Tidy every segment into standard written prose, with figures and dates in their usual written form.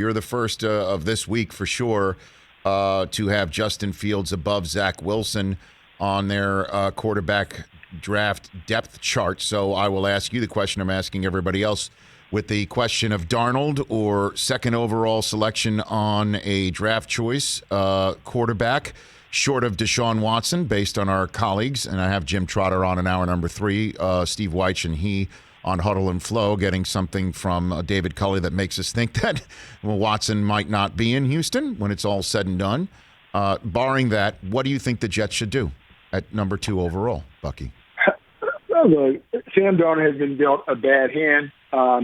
You're the first of this week for sure to have Justin Fields above Zach Wilson on their quarterback draft depth chart. So I will ask you the question I'm asking everybody else with the question of Darnold or second overall selection on a draft choice quarterback short of Deshaun Watson based on our colleagues. And I have Jim Trotter on in hour number 3, Steve Weich and he on Huddle and Flow, getting something from David Culley that makes us think that Watson might not be in Houston when it's all said and done. Barring that, what do you think the Jets should do at number 2 overall, Bucky? Look, Sam Darnold has been dealt a bad hand.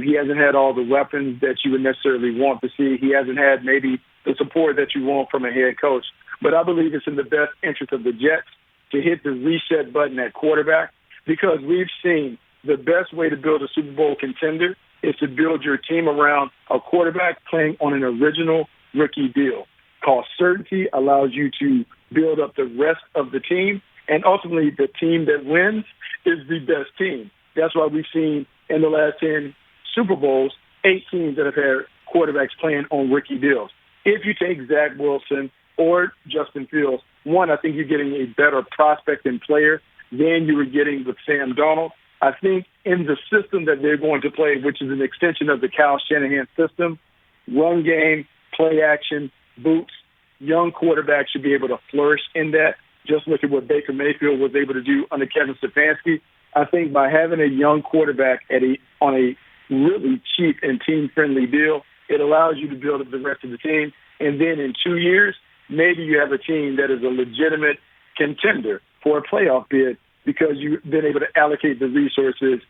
He hasn't had all the weapons that you would necessarily want to see. He hasn't had maybe the support that you want from a head coach. But I believe it's in the best interest of the Jets to hit the reset button at quarterback, because we've seen the best way to build a Super Bowl contender is to build your team around a quarterback playing on an original rookie deal. Cost certainty allows you to build up the rest of the team, and ultimately the team that wins is the best team. That's why we've seen in the last 10 Super Bowls, 8 teams that have had quarterbacks playing on rookie deals. If you take Zach Wilson or Justin Fields, one, I think you're getting a better prospect and player than you were getting with Sam Darnold. I think in the system that they're going to play, which is an extension of the Kyle Shanahan system, run game, play action, boots, young quarterbacks should be able to flourish in that. Just look at what Baker Mayfield was able to do under Kevin Stefanski. I think by having a young quarterback on a really cheap and team-friendly deal, it allows you to build up the rest of the team. And then in 2 years, maybe you have a team that is a legitimate contender for a playoff bid, because you've been able to allocate the resources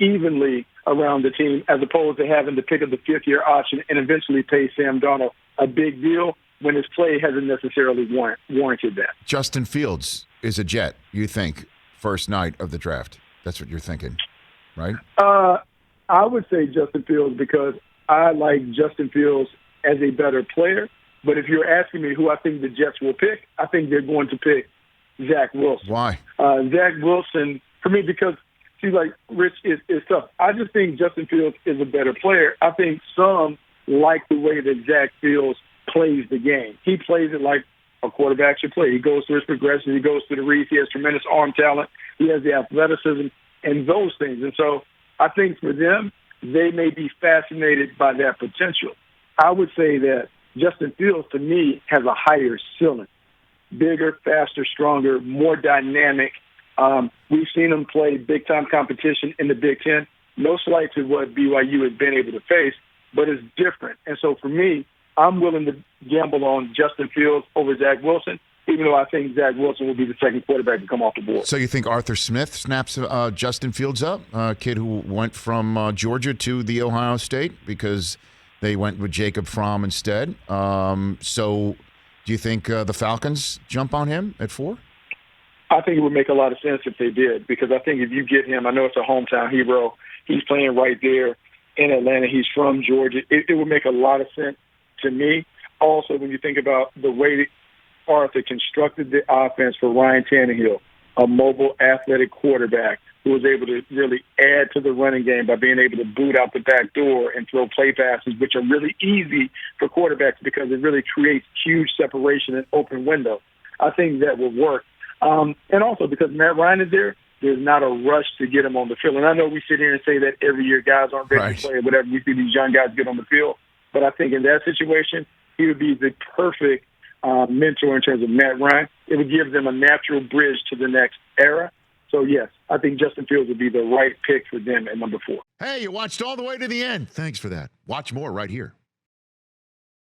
evenly around the team, as opposed to having to pick up the fifth-year option and eventually pay Sam Darnold a big deal when his play hasn't necessarily warranted that. Justin Fields is a Jet, you think, first night of the draft. That's what you're thinking, right? I would say Justin Fields, because I like Justin Fields as a better player. But if you're asking me who I think the Jets will pick, I think they're going to pick Zach Wilson. Why? Zach Wilson, for me, because, see, like, Rich, is tough. I just think Justin Fields is a better player. I think some like the way that Zach Fields plays the game. He plays it like a quarterback should play. He goes through his progression. He goes through the reads. He has tremendous arm talent. He has the athleticism and those things. And so I think for them, they may be fascinated by that potential. I would say that Justin Fields, to me, has a higher ceiling. Bigger, faster, stronger, more dynamic. We've seen him play big-time competition in the Big Ten. No slight to what BYU has been able to face, but it's different. And so for me, I'm willing to gamble on Justin Fields over Zach Wilson, even though I think Zach Wilson will be the second quarterback to come off the board. So you think Arthur Smith snaps Justin Fields up, a kid who went from Georgia to the Ohio State because they went with Jacob Fromm instead. So do you think the Falcons jump on him at 4? I think it would make a lot of sense if they did, because I think if you get him, I know it's a hometown hero. He's playing right there in Atlanta. He's from Georgia. It would make a lot of sense to me. Also, when you think about the way Arthur constructed the offense for Ryan Tannehill, a mobile, athletic quarterback who was able to really add to the running game by being able to boot out the back door and throw play passes, which are really easy for quarterbacks because it really creates huge separation and open window. I think that will work. And also because Matt Ryan is there, there's not a rush to get him on the field. And I know we sit here and say that every year guys aren't ready to play or whatever. We see these young guys get on the field. But I think in that situation, he would be the perfect mentor in terms of Matt Ryan. It would give them a natural bridge to the next era. So, yes, I think Justin Fields would be the right pick for them at number 4. Hey, you watched all the way to the end. Thanks for that. Watch more right here.